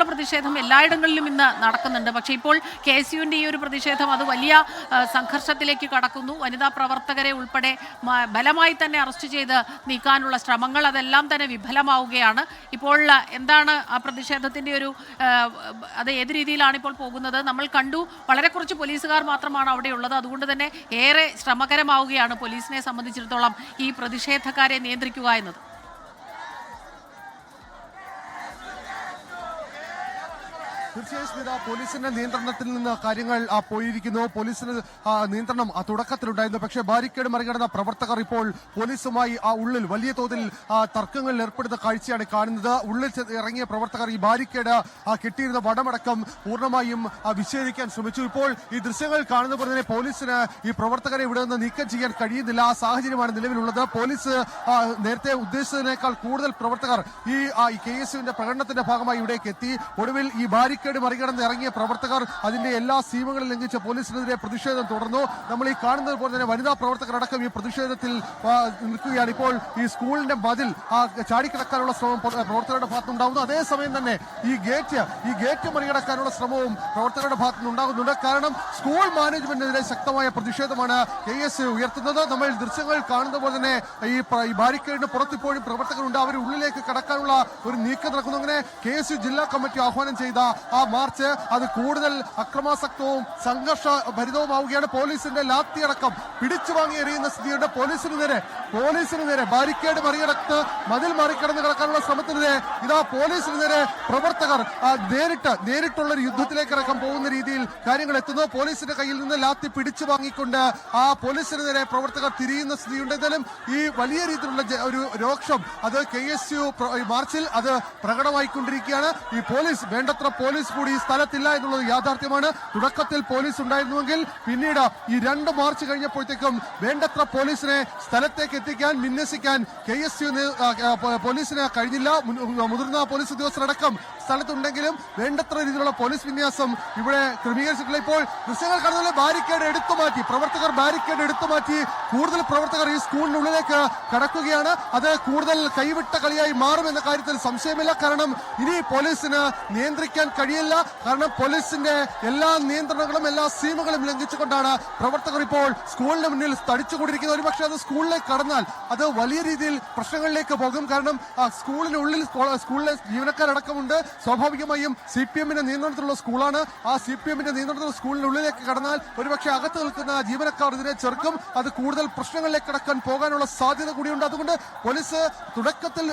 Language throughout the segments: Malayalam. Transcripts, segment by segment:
തരത്തിലുള്ള പ്രതിഷേധം എല്ലായിടങ്ങളിലും ഇന്ന് നടക്കുന്നുണ്ട്. പക്ഷേ ഇപ്പോൾ KSUവിൻ്റെ ഈ ഒരു പ്രതിഷേധം അത് വലിയ സംഘർഷത്തിലേക്ക് കടക്കുന്നു. വനിതാ പ്രവർത്തകരെ ഉൾപ്പെടെ ബലമായി തന്നെ അറസ്റ്റ് ചെയ്ത് നീക്കാനുള്ള ശ്രമങ്ങൾ അതെല്ലാം തന്നെ വിഫലമാവുകയാണ്. ഇപ്പോൾ എന്താണ് ആ പ്രതിഷേധത്തിൻ്റെ ഒരു അത് ഏത് രീതിയിലാണ് ഇപ്പോൾ പോകുന്നത്? നമ്മൾ കണ്ടു, വളരെ കുറച്ച് പോലീസുകാർ മാത്രമാണ് അവിടെയുള്ളത്. അതുകൊണ്ട് തന്നെ ഏറെ ശ്രമകരമാവുകയാണ് പോലീസിനെ സംബന്ധിച്ചിടത്തോളം ഈ പ്രതിഷേധക്കാരെ നിയന്ത്രിക്കുക എന്നത്. തീർച്ചയായും സ്മിത, പോലീസിന്റെ നിയന്ത്രണത്തിൽ നിന്ന് കാര്യങ്ങൾ പോയിരിക്കുന്നു. പോലീസിന് നിയന്ത്രണം തുടക്കത്തിലുണ്ടായിരുന്നു. പക്ഷേ ബാരിക്കേഡ് മറികടന്ന പ്രവർത്തകർ ഇപ്പോൾ പോലീസുമായി ഉള്ളിൽ വലിയ തോതിൽ തർക്കങ്ങളിൽ ഏർപ്പെടുന്ന കാഴ്ചയാണ് കാണുന്നത്. ഉള്ളിൽ ഇറങ്ങിയ പ്രവർത്തകർ ഈ ബാരിക്കേഡ് കെട്ടിയിരുന്ന വടമടക്കം പൂർണ്ണമായും വിച്ഛേദിക്കാൻ ശ്രമിച്ചു. ഇപ്പോൾ ഈ ദൃശ്യങ്ങൾ കാണുന്ന പോലെ തന്നെ പോലീസിന് ഈ പ്രവർത്തകരെ ഇവിടെ നിന്ന് നീക്കം ചെയ്യാൻ കഴിയുന്നില്ല. ആ സാഹചര്യമാണ് നിലവിലുള്ളത്. പോലീസ് നേരത്തെ ഉദ്ദേശിച്ചതിനേക്കാൾ കൂടുതൽ പ്രവർത്തകർ ഈ KSUവിന്റെ പ്രകടനത്തിന്റെ ഭാഗമായി ഇവിടേക്ക് എത്തി. ഒടുവിൽ ഈ ബാരിക്കേഡ് മറികടന്ന് ഇറങ്ങിയ പ്രവർത്തകർ അതിന്റെ എല്ലാ സീമകളും ലംഘിച്ച് പോലീസിനെതിരെ പ്രതിഷേധം തുടർന്നു. നമ്മൾ ഈ കാണുന്നത് പോലെ തന്നെ വനിതാ പ്രവർത്തകരടക്കം ഈ പ്രതിഷേധത്തിൽ നിൽക്കുകയാണ്. ഇപ്പോൾ ഈ സ്കൂളിന്റെ മതിൽ ചാടിക്കിടക്കാനുള്ള ശ്രമം പ്രവർത്തകരുടെ ഭാഗത്തുനിന്നുണ്ടാകുന്നു. അതേസമയം തന്നെ ഈ ഗേറ്റ് മറികടക്കാനുള്ള ശ്രമവും പ്രവർത്തകരുടെ ഭാഗത്തുനിന്നുണ്ടാകുന്നുണ്ട്. കാരണം സ്കൂൾ മാനേജ്മെന്റിനെതിരെ ശക്തമായ പ്രതിഷേധമാണ് KSU ഉയർത്തുന്നത്. നമ്മൾ ദൃശ്യങ്ങൾ കാണുന്ന പോലെ തന്നെ ഈ ബാരിക്കേഡിന് പുറത്തിപ്പോഴും പ്രവർത്തകരുണ്ട്. അവർ ഉള്ളിലേക്ക് കടക്കാനുള്ള ഒരു നീക്കം നടക്കുന്നു. അങ്ങനെ KSU ജില്ലാ കമ്മിറ്റി ആഹ്വാനം ചെയ്ത ആ മാർച്ച് അത് കൂടുതൽ അക്രമാസക്തവും സംഘർഷഭരിതവുമാവുകയാണ്. പോലീസിന്റെ ലാത്തിയടക്കം പിടിച്ചു വാങ്ങി എറിയുന്ന സ്ഥിതിയുണ്ട്. പോലീസിന് നേരെ ബാരിക്കേഡ് മറികടത്ത് മതിൽ മറികടന്ന് കിടക്കാനുള്ള ശ്രമത്തിനെതിരെ പോലീസിന് നേരെ പ്രവർത്തകർ നേരിട്ടുള്ള ഒരു യുദ്ധത്തിലേക്ക് അടക്കം പോകുന്ന രീതിയിൽ കാര്യങ്ങൾ എത്തുന്നു. പോലീസിന്റെ കയ്യിൽ നിന്ന് ലാത്തി പിടിച്ചു വാങ്ങിക്കൊണ്ട് ആ പോലീസിന് നേരെ പ്രവർത്തകർ തിരിയുന്ന സ്ഥിതിയുണ്ട്. എന്തായാലും ഈ വലിയ രീതിയിലുള്ള ഒരു രോക്ഷം അത് KSU മാർച്ചിൽ അത് പ്രകടമായിക്കൊണ്ടിരിക്കുകയാണ്. ഈ വേണ്ടത്ര പോലീസ് കൂടി ഈ സ്ഥലത്തില്ല എന്നുള്ളത് യാഥാർത്ഥ്യമാണ്. തുടക്കത്തിൽ പോലീസ് ഉണ്ടായിരുന്നുവെങ്കിൽ പിന്നീട് ഈ 2 മാർച്ച് കഴിഞ്ഞപ്പോഴത്തേക്കും വേണ്ടത്ര പോലീസിനെ സ്ഥലത്തേക്ക് എത്തിക്കാൻ വിന്യസിക്കാൻ KSU പോലീസിന് കഴിഞ്ഞില്ല. മുതിർന്ന പോലീസ് ഉദ്യോഗസ്ഥരടക്കം സ്ഥലത്തുണ്ടെങ്കിലും വേണ്ടത്ര രീതിയിലുള്ള പോലീസ് വിന്യാസം ഇവിടെ ക്രമീകരിച്ചിട്ടില്ല. ഇപ്പോൾ ദൃശ്യങ്ങൾ കാണുന്ന ബാരിക്കേഡ് എടുത്തുമാറ്റി കൂടുതൽ പ്രവർത്തകർ ഈ സ്കൂളിനുള്ളിലേക്ക് കടക്കുകയാണ്. അത് കൂടുതൽ കൈവിട്ട കളിയായി മാറുമെന്ന കാര്യത്തിൽ സംശയമില്ല. കാരണം ഇനി പോലീസിന് നിയന്ത്രിക്കാൻ കഴിയില്ല. കാരണം പോലീസിന്റെ എല്ലാ നിയന്ത്രണങ്ങളും എല്ലാ സീമകളും ലംഘിച്ചുകൊണ്ടാണ് പ്രവർത്തകർ ഇപ്പോൾ സ്കൂളിന് മുന്നിൽ തടിച്ചുകൊണ്ടിരിക്കുന്നത്. ഒരുപക്ഷെ അത് സ്കൂളിലേക്ക് കടന്നാൽ അത് വലിയ രീതിയിൽ പ്രശ്നങ്ങളിലേക്ക് പോകും. കാരണം സ്കൂളിനുള്ളിൽ സ്കൂളിലെ ജീവനക്കാരടക്കമുണ്ട്. സ്വാഭാവികമായും CPMന്റെ നിയന്ത്രണത്തിലുള്ള സ്കൂളാണ്. ആ CPMന്റെ നിയന്ത്രണത്തിലുള്ള സ്കൂളിനുള്ളിലേക്ക് കടന്നാൽ ഒരുപക്ഷെ അകത്ത് നിൽക്കുന്ന ജീവനക്കാർ ഇതിനെ ചെറുക്കും. അത് കൂടുതൽ പ്രശ്നങ്ങളിലേക്ക് കടക്കാൻ പോകാനുള്ള സാധ്യത കൂടിയുണ്ട്. അതുകൊണ്ട് പോലീസ് തുടക്കത്തിൽ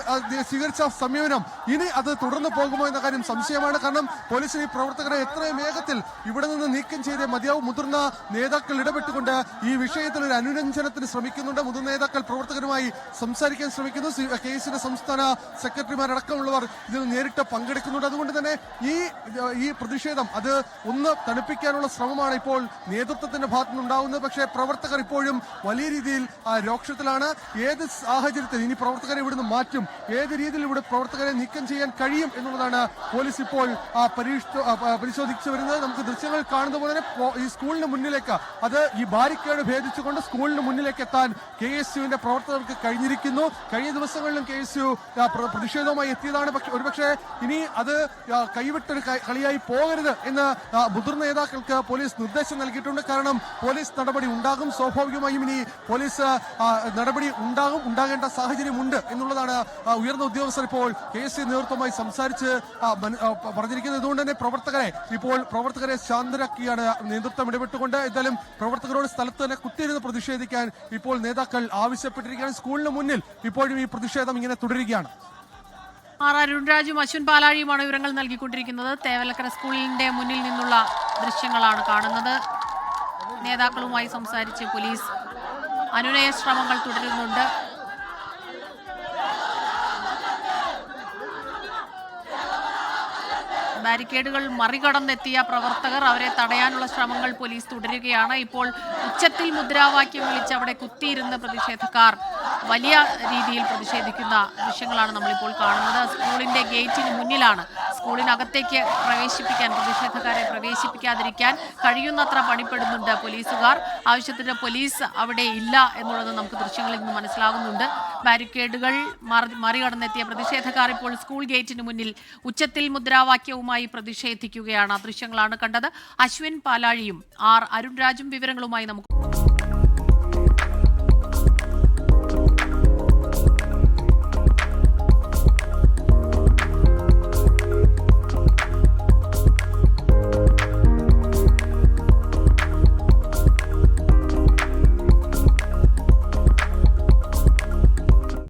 സ്വീകരിച്ച സമീപനം ഇനി അത് തുടർന്ന് പോകുമോ എന്ന കാര്യം സംശയമാണ്. കാരണം പോലീസിന് ഈ പ്രവർത്തകരെ എത്രയും വേഗത്തിൽ ഇവിടെ നിന്ന് നീക്കം ചെയ്തേ മതിയാവും. മുതിർന്ന നേതാക്കൾ ഇടപെട്ടുകൊണ്ട് ഈ വിഷയത്തിൽ ഒരു അനുരഞ്ജനത്തിന് ശ്രമിക്കുന്നുണ്ട്. മുതിർന്ന നേതാക്കൾ പ്രവർത്തകരുമായി സംസാരിക്കാൻ ശ്രമിക്കുന്നു. KSUവിന്റെ സംസ്ഥാന സെക്രട്ടറിമാരടക്കമുള്ളവർ ഇതിൽ നേരിട്ട് പങ്കെടുക്കുന്നുണ്ട്. അതുകൊണ്ട് തന്നെ ഈ പ്രതിഷേധം അത് ഒന്ന് തണുപ്പിക്കാനുള്ള ശ്രമമാണ് ഇപ്പോൾ നേതൃത്വത്തിന്റെ ഭാഗത്തുനിന്നുണ്ടാവുന്നത്. പക്ഷേ പ്രവർത്തകർ ഇപ്പോഴും വലിയ രീതിയിൽ രോക്ഷത്തിലാണ്. ഏത് സാഹചര്യത്തിൽ ഇനി പ്രവർത്തകരെ ഇവിടുന്ന് മാറ്റും, ഏത് രീതിയിൽ ഇവിടെ പ്രവർത്തകരെ നീക്കം ചെയ്യാൻ കഴിയും എന്നുള്ളതാണ് പോലീസ് ഇപ്പോൾ പരിശോധിച്ചു വരുന്നത്. നമുക്ക് ദൃശ്യങ്ങൾ കാണുന്ന പോലെ തന്നെ ഈ സ്കൂളിന് മുന്നിലേക്ക് അത് ഈ ബാരിക്കേഡ് ഭേദിച്ചുകൊണ്ട് സ്കൂളിന് മുന്നിലേക്ക് എത്താൻ KSUവിന്റെ പ്രവർത്തകർക്ക് കഴിഞ്ഞിരിക്കുന്നു. കഴിഞ്ഞ ദിവസങ്ങളിലും KSU പ്രതിഷേധവുമായി എത്തിയതാണ്. ഒരുപക്ഷെ ഇനി അത് കൈവിട്ടൊരു കളിയായി പോകരുത് എന്ന് മുതിർന്ന നേതാക്കൾക്ക് പോലീസ് നിർദ്ദേശം നൽകിയിട്ടുണ്ട്. കാരണം പോലീസ് നടപടി ഉണ്ടാകും. സ്വാഭാവികമായും ഇനി പോലീസ് നടപടി ഉണ്ടാകേണ്ട സാഹചര്യമുണ്ട് എന്നുള്ളതാണ് ഉയർന്ന ഉദ്യോഗസ്ഥർ ഇപ്പോൾ KSU നേതൃത്വമായി സംസാരിച്ച് പറഞ്ഞിരിക്കുന്നത്. അതുകൊണ്ട് തന്നെ പ്രവർത്തകരെ ശാന്തരാക്കിയാണ് നേതൃത്വം ഇടപെട്ടുകൊണ്ട്. എന്തായാലും പ്രവർത്തകരോട് സ്ഥലത്ത് തന്നെ കുത്തിയിരുന്ന് പ്രതിഷേധിക്കാൻ ഇപ്പോൾ നേതാക്കൾ ആവശ്യപ്പെട്ടിരിക്കുകയാണ്. സ്കൂളിന് മുന്നിൽ ഇപ്പോഴും ഈ പ്രതിഷേധം ഇങ്ങനെ തുടരുകയാണ്. അരുൺരാജും അശ്വിൻ പാലാഴിയുമാണ് വിവരങ്ങൾ നൽകിക്കൊണ്ടിരിക്കുന്നത്. തേവലക്കര സ്കൂളിന്റെ മുന്നിൽ നിന്നുള്ള ദൃശ്യങ്ങളാണ് കാണുന്നത്. നേതാക്കളുമായി സംസാരിച്ച് പോലീസ് അനുനയ ശ്രമങ്ങൾ തുടരുന്നുണ്ട്. ബാരിക്കേഡുകൾ മറികടന്നെത്തിയ പ്രവർത്തകർ അവരെ തടയാനുള്ള ശ്രമങ്ങൾ പോലീസ് തുടരുകയാണ്. ഇപ്പോൾ ഉച്ചത്തിൽ മുദ്രാവാക്യം വിളിച്ച് അവിടെ കുത്തിയിരുന്ന പ്രതിഷേധക്കാർ വലിയ രീതിയിൽ പ്രതിഷേധിക്കുന്ന ദൃശ്യങ്ങളാണ് നമ്മളിപ്പോൾ കാണുന്നത്. സ്കൂളിന്റെ ഗേറ്റിന് മുന്നിലാണ്. സ്കൂളിനകത്തേക്ക് പ്രതിഷേധക്കാരെ പ്രവേശിപ്പിക്കാതിരിക്കാൻ കഴിയുന്നത്ര പണിപ്പെടുന്നുണ്ട് പോലീസുകാർ. ആവശ്യത്തിന് പോലീസ് അവിടെ ഇല്ല എന്നുള്ളത് നമുക്ക് ദൃശ്യങ്ങളിൽ നിന്ന് മനസ്സിലാകുന്നുണ്ട്. ബാരിക്കേഡുകൾ മറികടന്നെത്തിയ പ്രതിഷേധക്കാർ ഇപ്പോൾ സ്കൂൾ ഗേറ്റിന് മുന്നിൽ ഉച്ചത്തിൽ മുദ്രാവാക്യവുമായി പ്രതിഷേധിക്കുകയാണ്. ദൃശ്യങ്ങളാണ് കണ്ടത്. അശ്വിൻ പാലാഴിയും അരുൺരാജും വിവരങ്ങളുമായി നമുക്ക്